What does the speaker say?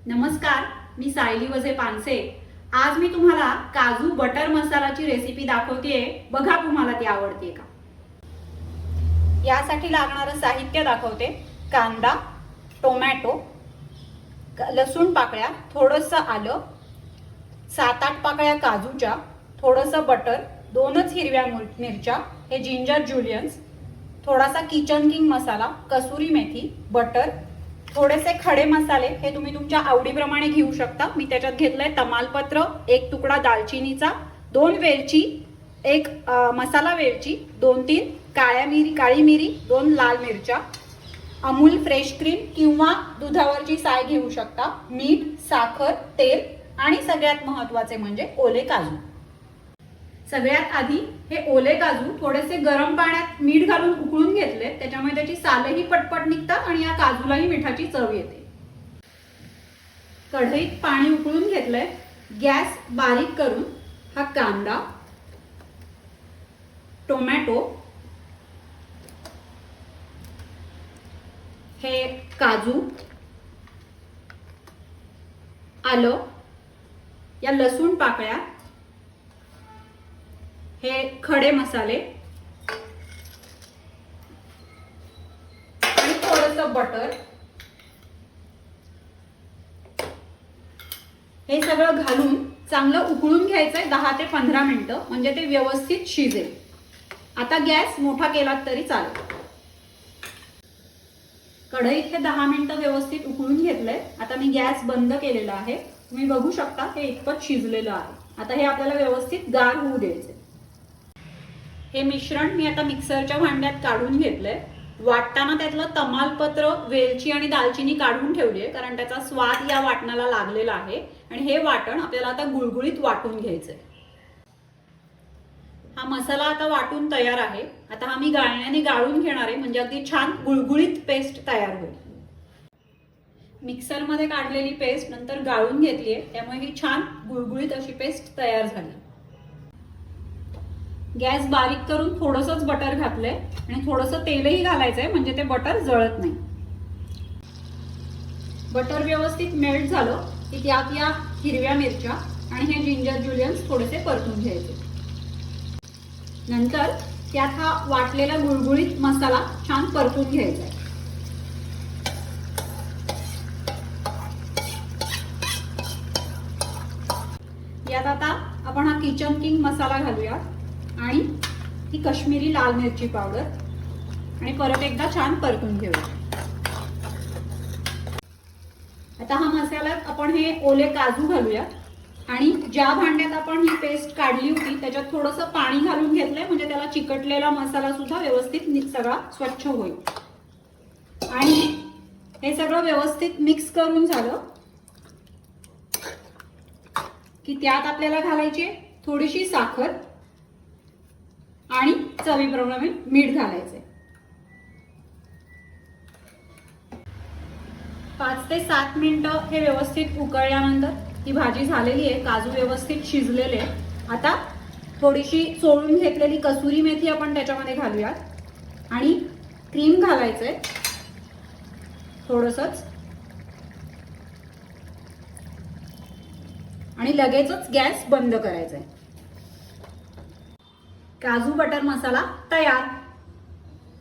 नमस्कार, मी सायली वजे पानसे। आज मी तुम्हाला काजू बटर मसालाची रेसिपी दाखवतेय। बघा तुम्हाला ती आवडते का। यासाठी लागणारं साहित्य दाखवते। कांदा, टोमॅटो, लसूण पाकळ्या, थोडंसं आलं, 7-8 पाकळ्या काजूच्या, थोडंसं बटर, 2च हिरव्या मिरच्या, हे जिंजर जुलियन्स, थोडासा किचन किंग मसाला, कसुरी मेथी, बटर, थोडेसे खडे मसाले, हे तुम्ही तुमच्या आवडीप्रमाणे घेऊ शकता। मी त्याच्यात घेतलंय तमालपत्र, 1 तुकडा दालचिनीचा, 2 वेलची, 1 मसाला वेलची, 2-3 काळी मिरी, 2 लाल मिरच्या, अमूल फ्रेश क्रीम किंवा दुधावरची साय घेऊ शकता, मीठ, साखर, तेल आणि सगळ्यात महत्त्वाचे म्हणजे ओले काजू। सगळ्यात आधी हे ओले काजू थोडेसे गरम पाण्यात मीठ घालून उकळून घेतले, त्याच्यामुळे त्याची सालही पटपट निघतात आणि या काजूलाही मिठाची चव येते। कढईत पाणी उकळून घेतलंय, गॅस बारीक करून हा कांदा, टोमॅटो, हे काजू, आलं, या लसूण पाकळ्या, हे खडे मसाले आणि थोडंसं बटर, हे सगळं घालून चांगलं उकळून घ्यायचंय 10 ते 15 मिनिटं, म्हणजे ते व्यवस्थित शिजेल। आता गॅस मोठा केलात तरी चालेल। कढईत हे 10 मिनिटं व्यवस्थित उकळून घेतलंय। आता मी गॅस बंद केलेला आहे, तुम्ही बघू शकता हे इतपत शिजलेलं आहे। आता हे आपल्याला व्यवस्थित गार होऊ द्यायचे। हे मिश्रण मी आता मिक्सरच्या भांड्यात काढून घेतलंय। वाटताना त्यातलं तमालपत्र, वेलची आणि दालचिनी काढून ठेवली आहे, कारण त्याचा स्वाद या वाटणाला लागलेला आहे आणि हे वाटण आपल्याला आता गुळगुळीत वाटून घ्यायचंय। हा मसाला आता वाटून तयार आहे। आता हा मी गाळण्याने गाळून घेणार आहे, म्हणजे अगदी छान गुळगुळीत पेस्ट तयार होईल। मिक्सरमध्ये काढलेली पेस्ट नंतर गाळून घेतली आहे, त्यामुळे ही छान गुळगुळीत अशी पेस्ट तयार झाली। गॅस बारीक करून थोडंसंच बटर घातलंय आणि थोडंसं तेलही घालायचंय, म्हणजे ते बटर जळत नाही। बटर व्यवस्थित मेल्ट झालं की त्यात या हिरव्या मिरच्या आणि हे जिंजर जुलियन्स थोडेसे परतून घ्यायचे। नंतर त्यात हा वाटलेला गुळगुळीत मसाला छान परतून घ्यायचा। यात आता आपण हा किचन किंग मसाला घालूया आणि ही काश्मीरी लाल मिरची पावडर आणि परत एकदा छान परतून घेऊया। आता हा मसाल्यात आपण हे ओले काजू घालूया आणि ज्या भांड्यात आपण ही पेस्ट काढली होती त्याच्यात थोडंसं पाणी घालून घेतलंय, म्हणजे त्याला चिकटलेला मसाला सुद्धा व्यवस्थित सगळा स्वच्छ होईल। आणि हे सगळं व्यवस्थित मिक्स करून झालं की त्यात आपल्याला घालायची थोडीशी साखर आणि चवीप्रमाणे मीठ घालायचे। 5 ते 7 मिनिटं हे व्यवस्थित उकळल्यानंतर ही भाजी झालेली आहे, काजू व्यवस्थित शिजलेले। आता थोडीशी सोळून घेतलेली कसुरी मेथी आपण त्याच्यामध्ये घालूयात आणि क्रीम घालायचंय थोडंसंच आणि लगेचच गॅस बंद करायचा आहे। काजू बटर मसाला तयार।